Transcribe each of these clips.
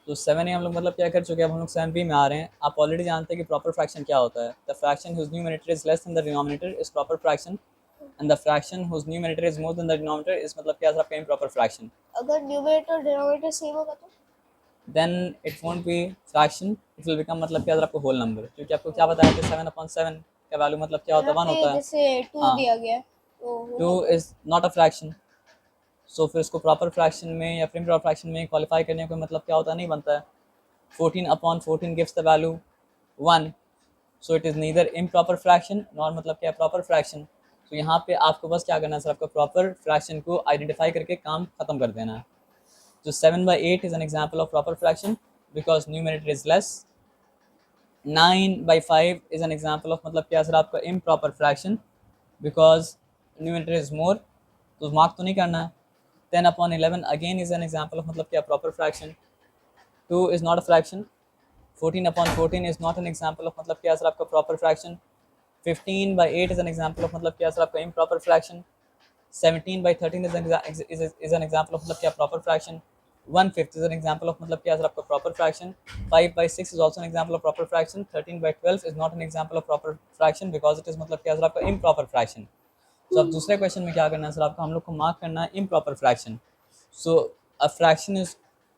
तो 7A हम लोग मतलब क्या कर चुके हैं, अब हम लोग 7B में आ रहे हैं। आप ऑलरेडी जानते हैं कि प्रॉपर फ्रैक्शन क्या होता है। The fraction whose numerator is less than the denominator is proper fraction and the fraction whose numerator is more than the denominator is मतलब क्या आपका इम्प्रॉपर फ्रैक्शन। अगर न्यूमरेटर और डिनोमिनेटर सेम होगा तो then it won't be fraction, it will become मतलब क्या आपको होल नंबर, क्योंकि आपको क्या बताया कि 7/7 का वैल्यू मतलब क्या होता यहाँ है, 1 पे होता है। जैसे 2 हाँ, दिया गया है तो वो 2 होगा। Is not a fraction. So फिर इसको प्रॉपर फ्रैक्शन में या फिर इम्प्रॉपर फ्रैक्शन में क्वालिफाई करने का मतलब क्या होता है, नहीं बनता है। 14/14 gives the value 1, so it is neither improper fraction nor मतलब क्या प्रॉपर फ्रैक्शन। तो यहाँ पे आपको बस क्या करना है सर, आपको प्रॉपर फ्रैक्शन को आइडेंटिफाई करके काम खत्म कर देना है। तो 7/8 is an example of proper fraction because numerator is less. 9/5 is an example of मतलब क्या सर आपका improper fraction because numerator is मोर, तो मार्क तो नहीं करना है। 10/11 again is an example of मतलब क्या proper fraction. 2 is not a fraction. 14/14 is not an example of मतलब क्या सर आपका proper fraction. 15/8 is an example of मतलब क्या सर आपका improper fraction. 17/13 is an example of मतलब क्या proper fraction. 1/5 is an example of मतलब क्या सर आपका proper fraction. 5/6 is also an example of proper fraction. 13/12 is not an example of proper fraction because it is मतलब क्या sir आपका improper fraction. So अब दूसरे क्वेश्चन में क्या करना है सर आपका, हम लोग को मार्क करना है improper fraction. So a fraction is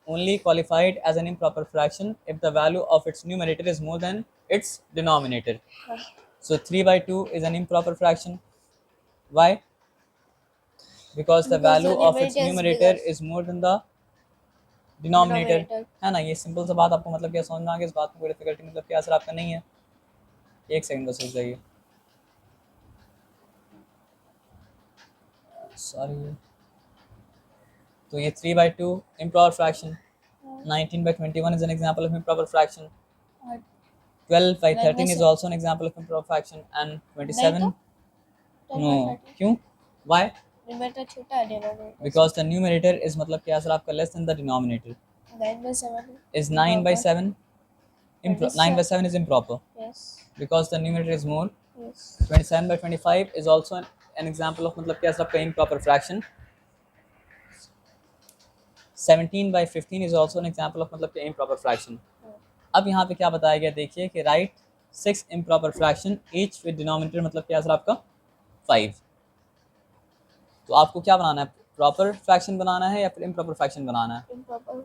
only qualified as an improper fraction if the value of its numerator is more than its denominator. So 3/2 is an improper fraction. Why? Because the because value the of its numerator is numerator bigger is more than the denominator. denominator. है ना, ये simple सा बात आपको मतलब क्या समझ में आ गया, इस बात में कोई डिफिकल्टी मतलब क्या असर आपका नहीं है। एक सेकंड बस रुक जाइए, सॉरी। तो ये 3/2 improper fraction. 19/21 is an example of improper fraction. 12/13 is also an example of improper fraction. And नहीं 27, तो no, 12/13 क्यों, why? न्यूमरेटर छोटा है denominator Because the numerator is मतलब क्या सर आपका less than the denominator. 9/7 Is 9/7 9/7 is improper yes because the numerator is more. yes 27/25 is also an example of मतलब क्या सर आपका improper fraction. 17/15 is also an example of मतलब क्या improper fraction. अब यहाँ पे क्या बताया गया देखिए कि right 6 improper fraction each with denominator मतलब क्या सर आपका 5। तो आपको क्या बनाना है, प्रॉपर फ्रैक्शन बनाना है या फिर इम्प्रॉपर फ्रैक्शन बनाना है। improper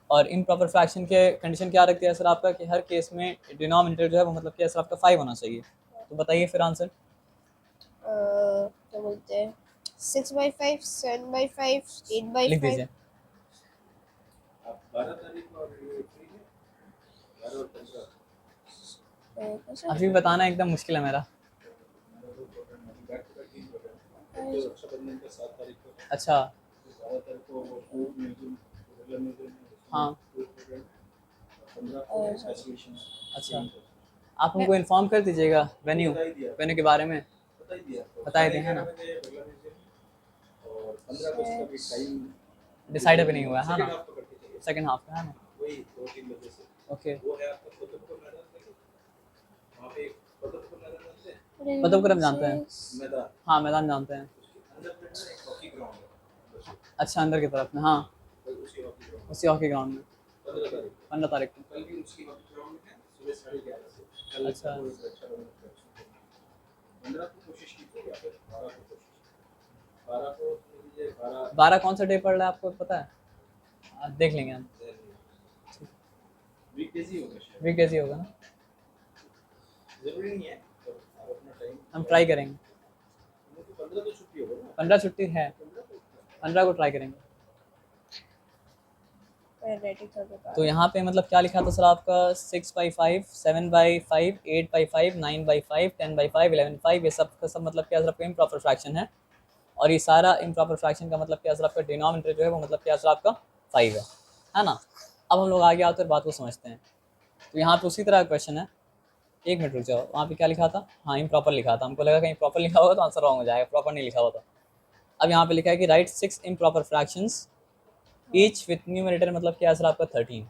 और इम्प्रॉपर फ्रैक्शन के कंडीशन क्या रखती है सर आपका कि हर केस में डिनोमिनेटर जो है वो मतलब क्या सर आपका 5 होना चाहिए। तो बताइए फिर आंसर। क्या बोलते हैं 6/5 7/5 लिख 8/5 दीजिए। अभी बताना एकदम मुश्किल है मेरा। अच्छा, हाँ, अच्छा, आप हमको इन्फॉर्म कर दीजिएगा वेन्यू वेन्यू के बारे में, बता ही दें है ना। डिसाइड अभी नहीं हुआ है, हाँ ना, सेकंड हाफ का है ना। ओके, पदमपुरम जानते हैं, हाँ मैदान जानते हैं। अच्छा, अंदर की तरफ में, हाँ, उसी हॉकी ग्राउंड में 15 तारीख को। अच्छा, 12 कौन सा डे पड़ रहा है आपको पता है, देख लेंगे हम। वीक डेज ही होगा ना, हम ट्राई करेंगे। 15 छुट्टी है, 15 को ट्राई करेंगे। तो यहाँ पे मतलब क्या लिखा था सर आपका 6/5 7/5 8/5 9/5 10/5 11/5, ये सब का सब मतलब क्या सर आपका इम्प्रॉपर फ्रैक्शन है। और ये सारा इम्प्रॉपर फ्रैक्शन का मतलब क्या सर आपका डिनोमिनेटर जो है वो मतलब क्या सर आपका 5 है ना। अब हम लोग आगे आकर बात को समझते हैं। तो यहाँ पे उसी तरह का क्वेश्चन है, एक मिनट रुक जाओ, वहाँ पे क्या लिखा था, हाँ इम्प्रॉपर लिखा था, हमको लगा कहीं प्रॉपर लिखा होगा तो आंसर रॉन्ग हो जाएगा, प्रॉपर नहीं लिखा हुआ था। अब यहाँ पे लिखा है कि right 6 improper fractions each with numerator मतलब क्या सर आपका 13।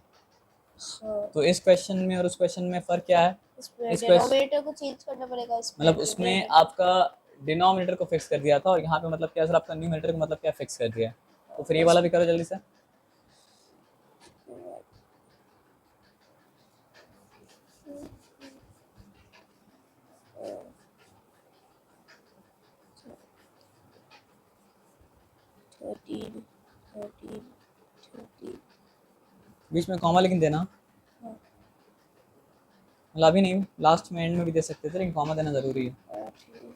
तो इस क्वेश्चन में और उस क्वेश्चन में फ़र्क क्या है, इस डिनोमिनेटर को चेंज करना पड़ेगा मतलब उसमें आपका डिनोमिनेटर को फिक्स कर दिया था और यहाँ पे मतलब क्या सर आपका न्यूमरेटर को मतलब क्या फिक्स कर दिया। तो फिर ये वाला भी करो जल्दी से। बीच में कॉमा लेकिन देना, हाँ, मतलब अभी नहीं, लास्ट में एंड में भी दे सकते थे, लेकिन कॉमा देना ज़रूरी है। ठीक।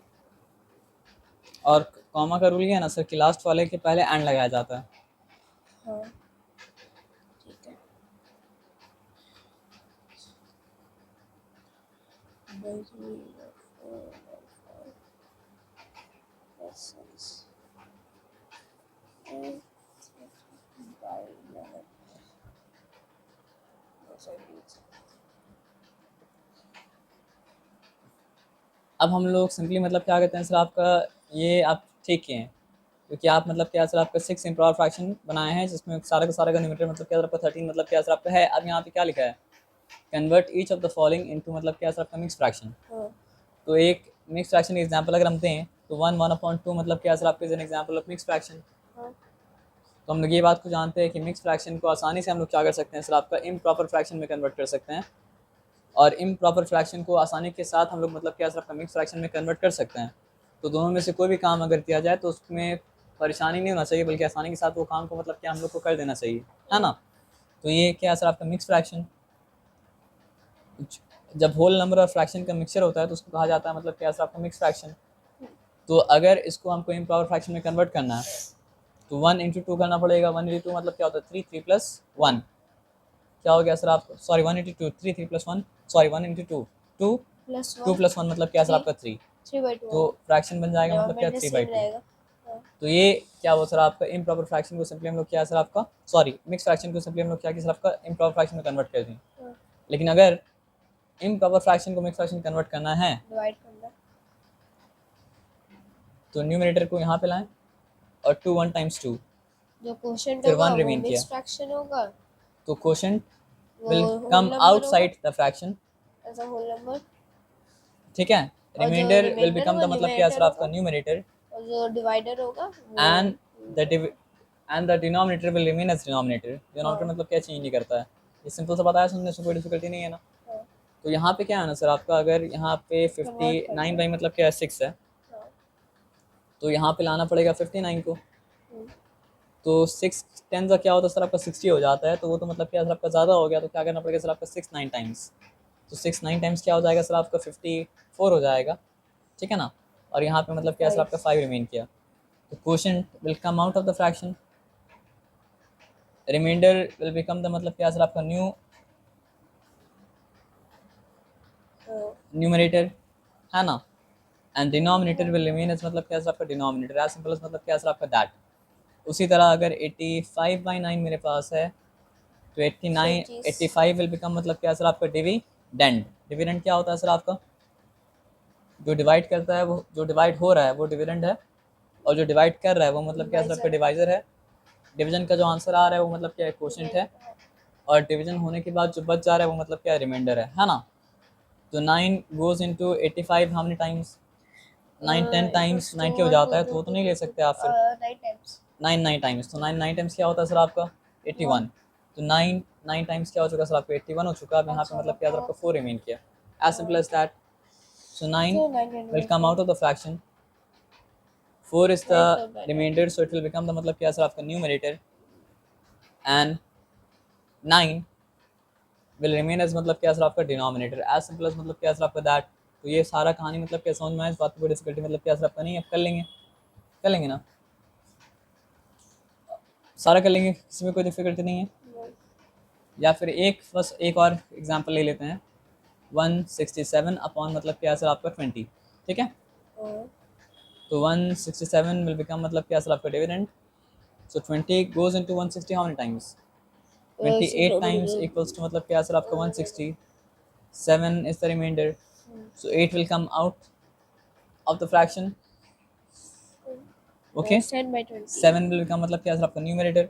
और कॉमा का रूल ये है ना सर कि लास्ट वाले के पहले एंड लगाया जाता है। हाँ, ठीक है। अब हम लोग सिंपली मतलब क्या कहते हैं सर, आपका ये आप ठीक किए हैं, क्योंकि आप मतलब क्या सर आपका 6 इम्प्रॉपर फ्रैक्शन बनाए हैं, जिसमें सारा का न्यूमरेटर मतलब क्या सर आपका 13 मतलब क्या सर आपका है। अब यहाँ पे क्या लिखा है, convert each of the following into मतलब क्या सर आपका मिक्स फ्रैक्शन। हाँ, तो एक मिक्स फ्रैक्शन एग्जांपल अगर हम दें तो 1/2 मतलब क्या सर आपका is an example of mix fraction. हाँ, तो हम लोग ये बात को जानते हैं कि मिक्स फ्रैक्शन को आसानी से हम लोग क्या कर सकते हैं सर आपका इम्प्रॉपर फ्रैक्शन में कन्वर्ट कर सकते हैं, और इम्प्रॉपर फ्रैक्शन को आसानी के साथ हम लोग मतलब क्या सर आपका मिक्स फ्रैक्शन में कन्वर्ट कर सकते हैं। तो दोनों में से कोई भी काम अगर किया जाए तो उसमें परेशानी नहीं होना चाहिए, बल्कि आसानी के साथ वो काम को मतलब क्या हम लोग को कर देना चाहिए, है ना। तो ये क्या सर आपका मिक्स फ्रैक्शन, जब होल नंबर और फ्रैक्शन का मिक्सचर होता है तो उसको कहा जाता है मतलब क्या सर आपका मिक्स फ्रैक्शन। तो अगर इसको हमको इम्प्रॉपर फ्रैक्शन में कन्वर्ट करना है तो 1 × 2 करना पड़ेगा। 1 × 2 मतलब क्या होता है 3, 3 + 1 क्या हो गया सर आपको, सॉरी 1 × 2 3, 3 + 1 सॉरी 1 × 2 2, प्लस 2 वन, + 1 मतलब क्या सर 3, आपका 3। 3/2 तो होगा। फ्रैक्शन बन जाएगा मतलब क्या डिनोमिनेटर 3/2। सेम रहेगा। हाँ, तो ये क्या हुआ सर आपका इम्प्रॉपर फ्रैक्शन को सिंपली हम लोग क्या सर आपका, सॉरी मिक्स फ्रैक्शन को सिंपली हम लोग क्या कि सर आपका इम्प्रॉपर फ्रैक्शन में कन्वर्ट कर दें। हाँ, लेकिन अगर इम्प्रॉपर फ्रैक्शन को मिक्स फ्रैक्शन कन्वर्ट करना है डिवाइड करना। तो न्यूमरेटर को यहाँ पे लाएं और 2 1 × 2, जो क्वोशंट फिर होगा 1 वो रिमेन किया, मिक्स फ्रैक्शन होगा, तो क्वोशंट वो विल होल कम नंबर होगा outside the fraction, as a whole number. ठीक है। और जो रिमाइंडर विल रिमाइंडर बिकम होगा द मतलब क्या सर न्यूमरेटर आपका होगा, न्यूमरेटर, और जो डिवाइडर होगा वो। And the and the denominator will remain as denominator. Denominator हाँ, मतलब क्या चेंज नहीं करता है। ये सिंपल सा बताया, सुनने से कोई डिफिकल्टी नहीं है ना। हाँ, तो यहाँ पे क्या है ना सर आपका, अगर यहाँ पे कन्वर्ट करना 59 है। बाई मतलब क्या है 6 है, हाँ, तो यहाँ पे लाना पड़ेगा 59 को। हम्म, तो 6 10 का क्या होता है सर आपका 60 हो जाता है, तो वो तो मतलब क्या सर आपका ज़्यादा हो गया, तो क्या करना पड़ेगा सर आपका 6 9 टाइम्स। तो 6 9 टाइम्स क्या हो जाएगा सर आपका 54 हो जाएगा, ठीक है ना। और यहाँ पे मतलब क्या सर 5। आपका 5 रिमेन किया, तो quotient will come out of the fraction, remainder will become the मतलब क्या सर आपका न्यूमरेटर, है ना। And denominator will remain as मतलब क्या सर आपका डिनोमिनेटर, एज सिंपल एज मतलब क्या सर आपका दैट। उसी तरह अगर 85/9 मेरे पास है तो 89 35। 85 विल बिकम मतलब क्या सर आपका डिविडेंड। डिविडेंड क्या होता है सर आपका, जो डिवाइड करता है वो, जो डिवाइड हो रहा है वो डिविडेंड है, और जो डिवाइड कर रहा है वो मतलब क्या सर आपका डिवाइजर। डिवाइजर है। डिवीजन का जो आंसर आ रहा है वो मतलब क्या है क्वोशंट है, और डिवीजन होने के बाद जो बच जा रहा है वो मतलब क्या है रिमाइंडर है ना। तो 9 goes into 85 how many times, 9 10 times equals to 90 हो 1 जाता 2 है, तो 2 वो तो 2 नहीं 2 ले 2 सकते आप फिर। 9 टाइम्स। 9 9 टाइम्स, तो 9 9 टाइम्स क्या होता है सर आपका 81। 1। तो 9 9 टाइम्स क्या हो चुका सर आपका 81 हो चुका। अब यहाँ पे अच्छा, मतलब क्या सर आपका 4 रिमेन किया, as simple as that. So 9 तो 9 will come out of the fraction. 4 is the 9 4 9 9। remainder, so it will become the मतलब क्या सर आपका numerator, and 9 will remain as मतलब क्या सर आपका denominator, as simple as मतलब क्या सर आपका that। तो ये सारा कहानी मतलब क्या समझ में आया, इस बात की कोई डिफिकल्टी मतलब क्या सर आपका नहीं है, कर लेंगे ना, सारा कर लेंगे, किसी में कोई डिफिकल्टी नहीं है। या फिर एक बस एक और एग्जांपल ले लेते हैं, 167 अपॉन मतलब क्या सर आपका 20, ठीक है। तो 167 will become मतलब क्या सर आपका dividend. So 20 goes into 160 how many times? 28 times equals to मतलब क्या सर आपका 160, 7 is the remainder, so 8 will come out of the fraction, okay। 10/20। 7 will become मतलब क्या सर आपका numerator,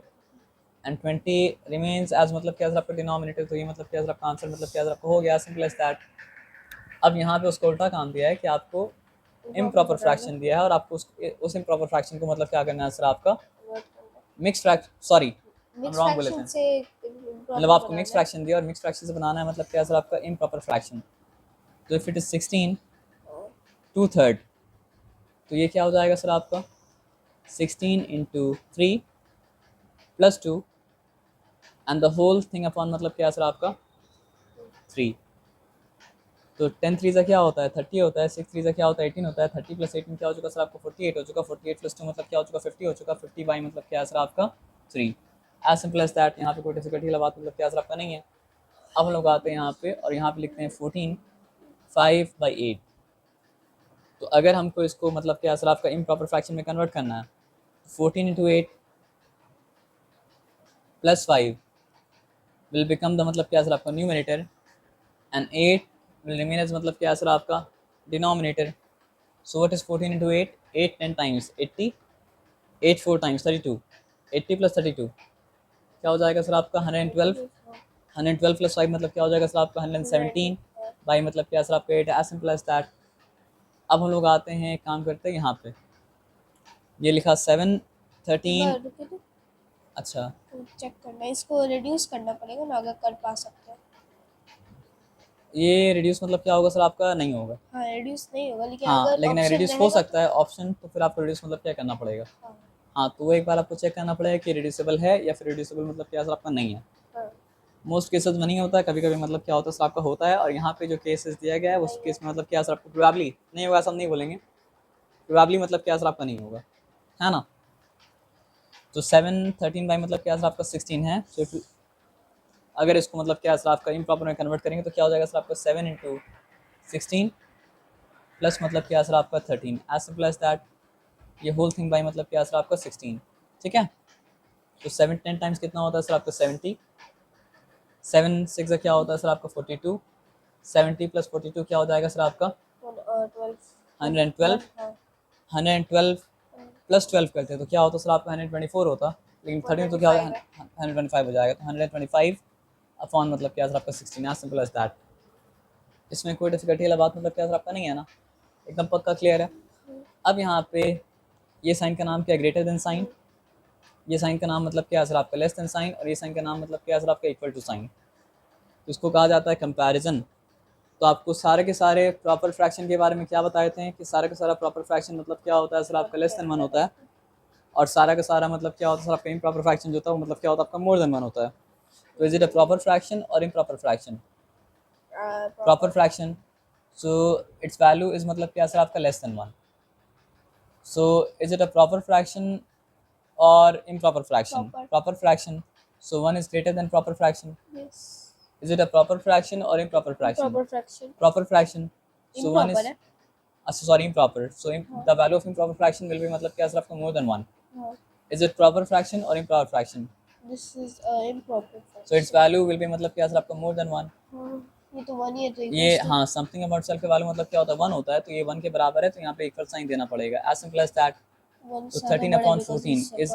and 20 remains as मतलब क्या सर आपका denominator। तो ये मतलब क्या सर आपका आंसर मतलब क्या सर आपका हो गया, simple as that। अब यहाँ पे उसको उल्टा काम दिया है कि आपको इम्प्रॉपर फ्रैक्शन दिया है, और आपको उस इम्प्रॉपर फ्रैक्शन को मतलब क्या करना है सर आपका मिक्स फ्रैक्शन, सॉरी हम मिक्स रॉन्ग बोले थे, फ्रैक्शन से मतलब प्रॉपर आपको मिक्स बनाना है। फ्रैक्शन दिया और मिक्स फ्रैक्शन से बनाना है मतलब क्या सर आपका इम्प्रॉपर फ्रैक्शन। तो इफ इट इज 16 2/3, तो ये क्या हो जाएगा सर आपका 16 × 3 + 2 and the whole thing upon मतलब क्या सर आपका 3। तो 10 3 क्या होता है 30 होता है, 6 3 क्या होता है 18 होता है, 30 + 18 क्या हो चुका सर आपको 48 हो चुका, 48 + 2 मतलब क्या हो चुका 50 हो चुका, 50 बाई मतलब क्या है सर आपका 3। As simple as that. यहाँ पे कोई डिफिकल्टी वाला बात मतलब क्या सर आपका नहीं है। अब हम लोग आते हैं यहाँ पे और यहाँ पे लिखते हैं 14 5/8। तो अगर हमको इसको मतलब क्या सर आपका इम्प्रॉपर फ्रैक्शन में कन्वर्ट करना है, 14 × 8 + 5 विल बिकम द मतलब क्या सर आपका numerator and 8 will remain as मतलब क्या सर आपका denominator. So what is 14 × 8, 8 10 times 80, 8 4 times 32, 80 + 32 क्या हो जाएगा सर आपका 112, 112 + 5 मतलब क्या हो जाएगा सर आपका 117 बाई मतलब क्या सर आपका 8। As simple as that. अब हम लोग आते हैं, एक काम करते हैं, यहाँ पे ये लिखा 7 13। अच्छा चेक करना, इसको रिड्यूस करना पड़ेगा ना अगर कर पा सकते हैं। ये रिड्यूस मतलब क्या होगा सर आपका नहीं होगा। हाँ रिड्यूस नहीं होगा, लेकिन हाँ अगर लेकिन अगर ऑप्शन रिड्यूस हो रहेगा सकता है ऑप्शन, तो फिर आपको रिड्यूस मतलब क्या करना पड़ेगा। हाँ हाँ तो वो एक बार आपको चेक करना पड़ेगा कि रिड्यूसेबल है या फिर रिड्यूसेबल मतलब क्या सर आपका नहीं है। हाँ मोस्ट केसेस में नहीं होता है, कभी कभी मतलब क्या होता है सर आपका होता है। और यहाँ पे जो केसेस दिया गया है उस केस में मतलब क्या सर आपको प्रोबेबली नहीं होगा, सब नहीं बोलेंगे, प्रोबेबली मतलब क्या सर आपका नहीं होगा, है ना। तो 7 13 बाई मतलब क्या सर आपका 16 है। तो अगर इसको मतलब क्या सर आपका इम्प्रॉपर में कन्वर्ट करेंगे तो क्या हो जाएगा सर आपका 7 × 16 प्लस मतलब क्या सर आपका 13। As simple as that. ये होल थिंग बाई मतलब क्या सर आपका 16। ठीक है। तो 7 10 टाइम्स कितना होता है सर आपका 70, 7 6 क्या होता है सर आपका 42, 70 + 42 क्या हो जाएगा सर आपका 112, 112 + 12 करते हैं तो क्या होता है सर आपका 124 होता। लेकिन 13 तो क्या होता है 125 हो जाएगा। तो 125 अपॉन मतलब क्या सर आपका 16। As simple as that. इसमें कोई डिफिकल्टी वाला बात मतलब क्या सर आपका नहीं है ना, एकदम पक्का क्लियर है। अब यहाँ पे ये साइन का नाम क्या है, ग्रेटर देन साइन। ये साइन का नाम मतलब क्या है सर आपका लेस देन साइन। और ये साइन का नाम मतलब क्या है सर आपका इक्वल टू साइन। तो इसको कहा जाता है कंपैरिजन। तो आपको सारे के सारे प्रॉपर फ्रैक्शन के बारे में क्या बताए थे कि सारा का सारा प्रॉपर फ्रैक्शन मतलब क्या होता है सर आपका लेस देन 1 होता है। और सारा का सारा मतलब क्या होता है सर आपका इम्प्रॉपर फ्रैक्शन जो होता है वो मतलब क्या होता है आपका मोर देन 1 होता है। तो is it a proper fraction और improper fraction. Proper fraction, so its value is मतलब क्या सर आपका less than 1। So is it a proper fraction or improper fraction? Proper fraction. So 1 is greater than proper fraction. Yes. Is it a proper fraction or improper fraction? Proper fraction. Proper fraction. So 1 is Improper sorry improper. So the value of improper fraction will be मतलब क्या sir आपका more than 1. Is it proper fraction or improper fraction? This is improper fraction. So its value will be मतलब क्या sir आपका more than 1. ये तो 1 ही है तो ये हाँ समथिंग अबाउट सेल्फ के value मतलब क्या होता है 1 होता है। तो ये 1 के बराबर है तो यहाँ पे इक्वल साइन देना पड़ेगा। As simple as that. तो 13 upon 14 is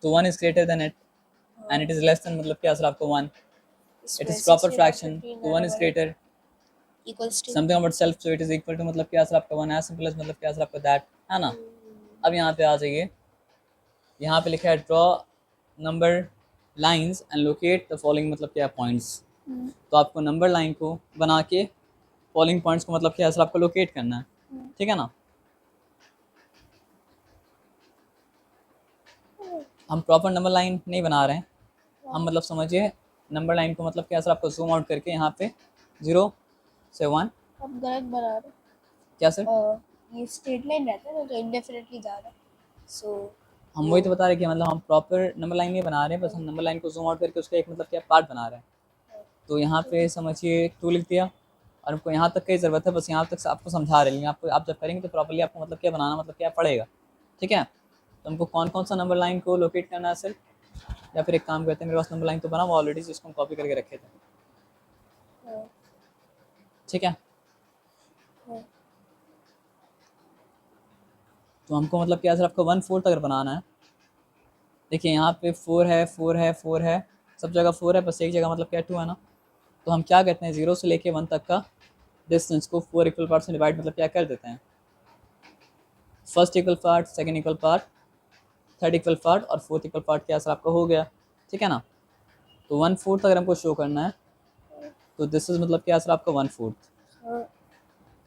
तो 1 is greater than it and it is less than मतलब क्या सर आपको 1. It is proper fraction. तो 1 is greater equals to something about self, so it is equal to मतलब क्या sir आपका 1. as simple as मतलब क्या सर आपका that, है ना। अब यहाँ पे आ जाइए, यहाँ पे लिखा है draw number lines and locate the following मतलब क्या पॉइंट्स। तो आपको नंबर लाइन को बना के फॉलोइंग पॉइंट्स को मतलब क्या सर आपको लोकेट करना है। ठीक है ना। हम प्रॉपर नंबर लाइन नहीं बना रहे हैं, हम मतलब समझिए नंबर लाइन को मतलब क्या सर आपको जूम आउट करके यहाँ पे 0 से 1। अब गलत बना रहे क्या सर ये स्ट्रेट लाइन रहता है ना तो इंडेफिनिटली जा रहा है। सो हम वही तो बता रहे कि मतलब हम प्रॉपर नंबर लाइन नहीं बना रहे हैं, बस हम नंबर लाइन को जूम आउट करके उसका एक मतलब क्या पार्ट बना रहे हैं। तो यहाँ पे समझिए 2 लिख दिया और हमको यहाँ तक की ज़रूरत है, बस यहाँ तक आपको समझा रहे हैं। आपको आप जब करेंगे तो प्रॉपर्ली आपको मतलब क्या बनाना मतलब क्या पड़ेगा। ठीक है। तो हमको कौन कौन सा नंबर लाइन को लोकेट करना है सर, या फिर एक काम करते हैं, मेरे पास नंबर लाइन तो बना हुआ ऑलरेडी जिसको हम कॉपी करके रखे थे। ठीक है। तो हमको मतलब क्या सर आपको 1/4 अगर बनाना है, देखिए यहाँ पे 4 है 4 है 4 है, सब जगह 4 है, बस एक जगह मतलब क्या 2 है ना। तो हम क्या करते हैं 0 से लेके 1 तक का डिस्टेंस को 4 इक्वल पार्ट से डिवाइड मतलब क्या कर देते हैं। First equal part, second equal part, third equal part और फोर्थ इक्वल पार्ट क्या सर आपका हो गया। ठीक है ना। तो 1/4 अगर हमको शो करना है तो दिस इज मतलब क्या सर आपका 1/4।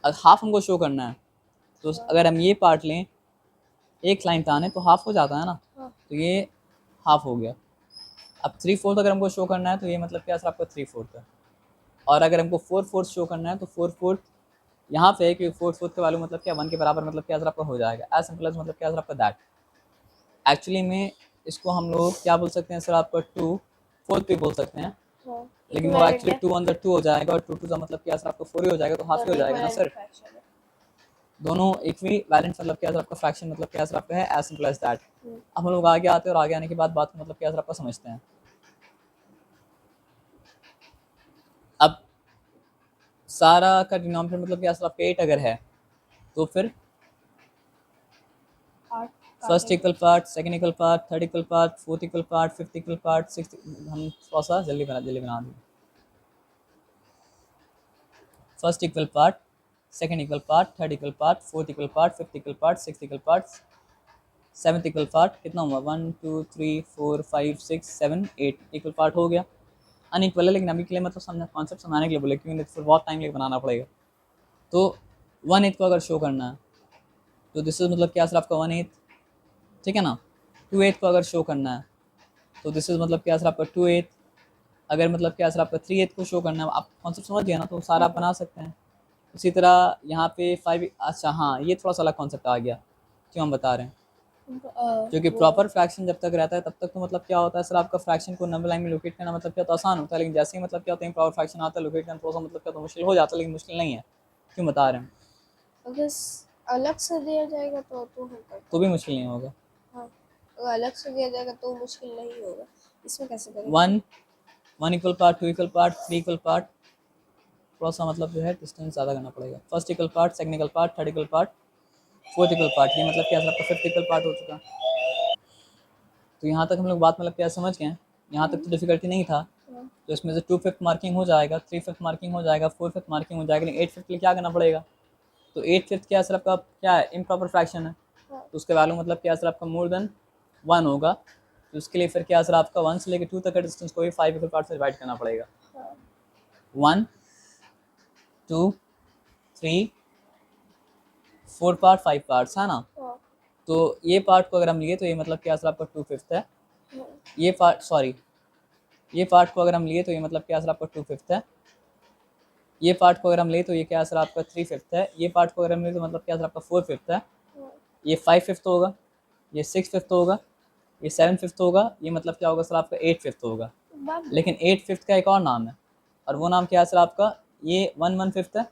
अगर हाफ हमको शो करना है तो अगर हम ये पार्ट लें एक लाइन ताने तो हाफ हो जाता है ना। तो ये हाफ हो गया। अब 3/4 अगर हमको शो करना है तो ये मतलब क्या सर आपका 3/4 है, और अगर हमको 4/4 शो करना है तो 4/4 यहाँ पे है कि 4/4 का वैल्यू मतलब क्या 1 के बराबर मतलब क्या सर आपका हो जाएगा, एज सिंपल एज मतलब क्या सर आपका दैट। एक्चुअली में इसको हम लोग क्या बोल सकते हैं सर आपका 2/4 भी बोल सकते हैं, हाँ, लेकिन वो equivalent एक्चुअली है। 2 अंदर 2 हो जाएगा और 2 2 का मतलब क्या सर आपका 4 ही हो जाएगा, तो हाफ ही हो दोनों जाएगा ना equivalent सर। fraction है। दोनों इक्विवेलेंट मतलब क्या सर आपका फ्रैक्शन मतलब क्या सर आपका है, एज सिंपल एज दैट। हम्म, अब हम लोग आगे आते हैं और आगे आने के बाद बात को मतलब क्या सर आपका समझते हैं। अब सारा का डिनोमिनेटर मतलब क्या सर आपका 8 अगर है तो फिर आठ फर्स्ट काटेंगे। Equal part, second equal part, third equal part, fourth equal part, fifth equal part, sixth, हम थोड़ा सा जल्दी बना दें। First equal part, second equal part, third equal part, fourth equal part, fifth equal part, sixth equal part, seventh equal part, कितना हुआ 1 2 3 4 5 6 7 8 equal part हो गया। अनइक्वल है लेकिन अभी के लिए मतलब समझ कॉन्सेप्ट समझाने के लिए बोले, क्योंकि फिर बहुत टाइम लेके बनाना पड़ेगा। तो 1/8 को अगर शो करना है तो दिस इज मतलब क्या सर आपका 1/8, ठीक है ना। 2/8 को अगर शो करना है तो दिस इज मतलब क्या सर आपका 2/8। अगर मतलब क्या सर आपका 3/8 को शो करना है, आप कॉन्सेप्ट समझ गया ना, तो सारा आप बना सकते हैं। उसी तरह यहाँ पे 5, अच्छा हाँ ये थोड़ा सा अलग कॉन्सेप्ट आ गया, क्यों हम बता रहे हैं, क्योंकि वो प्रॉपर फ्रैक्शन जब तक रहता है तब तक तो मतलब क्या होता है सर आपका फ्रैक्शन को नंबर लाइन में लोकेट करना मतलब क्या तो आसान होता है, लेकिन जैसे ही मतलब क्या होता है प्रॉपर फ्रैक्शन आता है लोकेट करना थोड़ा सा मतलब क्या तो मुश्किल हो जाता है, लेकिन मुश्किल नहीं है, क्यों बता रहे हैं, अगर अलग से दिया जाएगा तो हम कर तो भी पाएंगे। मुश्किल नहीं होगा। हाँ, अगर अलग से दिया जाएगा तो मुश्किल नहीं होगा। इसमें कैसे करेंगे? 1 equal part, 2 equal part, 3 equal part, थोड़ा सा मतलब जो है डिस्टेंस ज़्यादा करना पड़ेगा। First equal part, second equal part, third equal part, fourth equal part, ये मतलब क्या सर आपका फिफ्थ इक्वल पार्ट हो चुका। तो यहाँ तक हम लोग बात मतलब क्या समझ गए, यहाँ तक तो डिफिकल्टी नहीं था। हाँ, तो इसमें से 2/5 मार्किंग हो जाएगा, 3/5 मार्किंग हो जाएगा, 4/5 मार्किंग हो जाएगा, लेकिन 8/5 के लिए क्या करना पड़ेगा, तो 8/5 क्या सर आपका क्या है, इम्प्रॉपर फ्रैक्शन है, हाँ, तो उसका वैल्यू मतलब क्या सर आपका मोर देन 1 होगा। तो उसके लिए फिर क्या सर आपका 1 से लेकर 2 तक का डिस्टेंस को भी 5 इक्वल पार्ट से डिवाइड करना पड़ेगा। हाँ, 1 2 3 4 पार्ट 5 पार्ट्स है ना। हाँ, तो ये पार्ट को अगर हम लिए तो ये मतलब क्या सर आपका 2/5 है। हाँ, ये पार्ट सॉरी, ये पार्ट को अगर हम लिए तो ये मतलब क्या सर आपका 2/5 है। ये पार्ट को अगर हम ले तो ये क्या सर आपका 3/5 है। ये पार्ट को अगर हम ले तो मतलब क्या सर आपका 4/5 है। हाँ, ये 5/5 होगा, ये 6/5 होगा, ये 7/5 होगा, ये मतलब क्या होगा सर आपका 8/5 होगा। बाद में। लेकिन 8/5 का एक और नाम है, और वो नाम क्या है सर आपका, ये 1/1/5 है,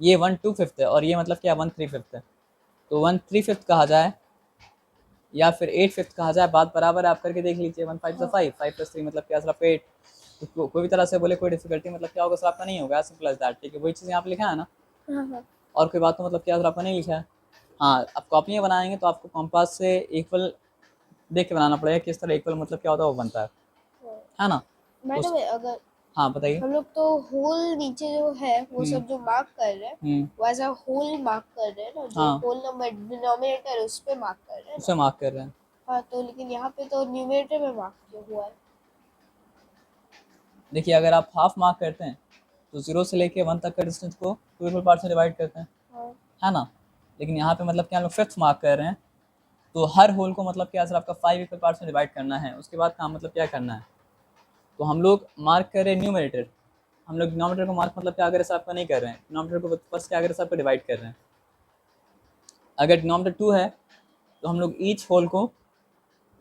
ये 1/2/5 है, और ये मतलब क्या 1/3/5 है। तो 1/3/5 कहा जाए या फिर 8/5 कहा जाए, बात बराबर है, आप करके देख लीजिए। 1 5 5, 5 + 3 मतलब क्या सर आपका 8। तो कोई भी तरह से बोले कोई डिफिकल्टी मतलब क्या होगा सर आपका नहीं होगा, सिंपल एज दैट, ठीक है। वही चीज़ यहाँ पे लिखा है ना, हाँ, हाँ, और कोई बात तो मतलब क्या सर आपका नहीं लिखा है। हाँ, आप कॉपियाँ बनाएंगे तो आपको कंपास से इक्वल देख के बनाना पड़ेगा, किस तरह इक्वल मतलब क्या होता है वो बनता हाँ। है ना। तो मैडम अगर हाँ बताइए। हम लोग तो होल नीचे जो है वो सब जो मार्क कर रहे हैं हम्म, वो एज अ होल मार्क कर रहे हैं ना, जो हाँ होल नंबर डिनोमिनेटर है उस पे मार्क कर रहे हैं उसे ना। मार्क कर रहे हैं। हाँ, तो लेकिन यहाँ पे तो न्यूमरेटर में मार्क किया हुआ है। देखिए अगर आप हाफ मार्क करते हैं तो 0 से लेके 1 तक का डिस्टेंस को 2 इक्वल पार्ट से डिवाइड करते हैं, हाँ, है ना। लेकिन यहाँ पे मतलब क्या हम लोग फिफ्थ मार्क कर रहे हैं, तो हर होल को मतलब क्या सर आपका 5 इक्वल पार्ट्स में डिवाइड करना है। उसके बाद काम मतलब क्या करना है, तो हम लोग मार्क कर रहे हैं न्यूमरेटर, हम लोग डिनोमिनेटर को मार्क मतलब क्या अगर सर आपका नहीं कर रहे हैं, डिनोमिनेटर को बस क्या अगर सर आपका डिवाइड कर रहे हैं। अगर डिनोमिनेटर 2 है तो हम लोग ईच होल को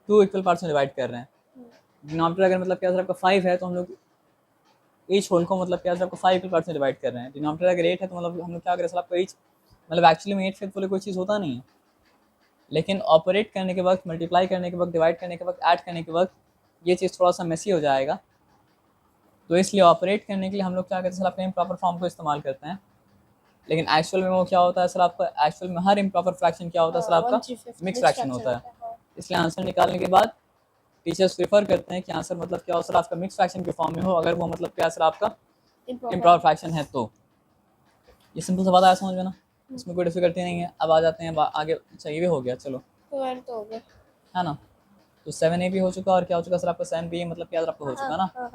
2 इक्वल पार्ट्स में डिवाइड कर रहे हैं। डिनोमिनेटर अगर मतलब क्या सर आपका 5 है तो हम लोग ईच होल को मतलब क्या सर आपका 5 इक्वल पार्ट्स में डिवाइड कर रहे हैं। डिनोमिनेटर अगर 8 है तो मतलब हम लोग क्या करें सर आपका ईच, मतलब एक्चुअली में 8/5 बोले कोई चीज़ होता नहीं है, लेकिन ऑपरेट करने के वक्त, मल्टीप्लाई करने के वक्त, डिवाइड करने के वक्त, ऐड करने के वक्त ये चीज़ थोड़ा सा मेसी हो जाएगा। तो इसलिए ऑपरेट करने के लिए हम लोग क्या करते हैं सर आपका इम्प्रॉपर फॉर्म को इस्तेमाल करते हैं। लेकिन एक्चुअल में वो क्या होता है सर आपका, एक्चुअल में हर इम्प्रॉपर फ्रैक्शन क्या होता है सर हाँ, आपका 1/3 मिक्स मिक्स फ्रैक्शन फ्रैक्शन होता है। होता है। हाँ, इसलिए आंसर निकालने के बाद टीचर्स प्रेफर करते हैं कि आंसर मतलब क्या हो सर आपका मिक्स फ्रैक्शन के फॉर्म में हो, अगर वो मतलब क्या सर आपका इम्प्रॉपर। इम्प्रॉपर फ्रैक्शन है तो। ये सिंपल सा बात आया समझ में ना, इसमें कोई डिफिकल्टी नहीं है। अब आ जाते हैं आगे, अच्छा ये भी हो गया चलो, तो मैंने तो हो गया। है ना। तो 7A भी हो चुका, और क्या हो चुका सर आपका 7B मतलब क्या सर आपका हो हाँ, चुका ना। हाँ,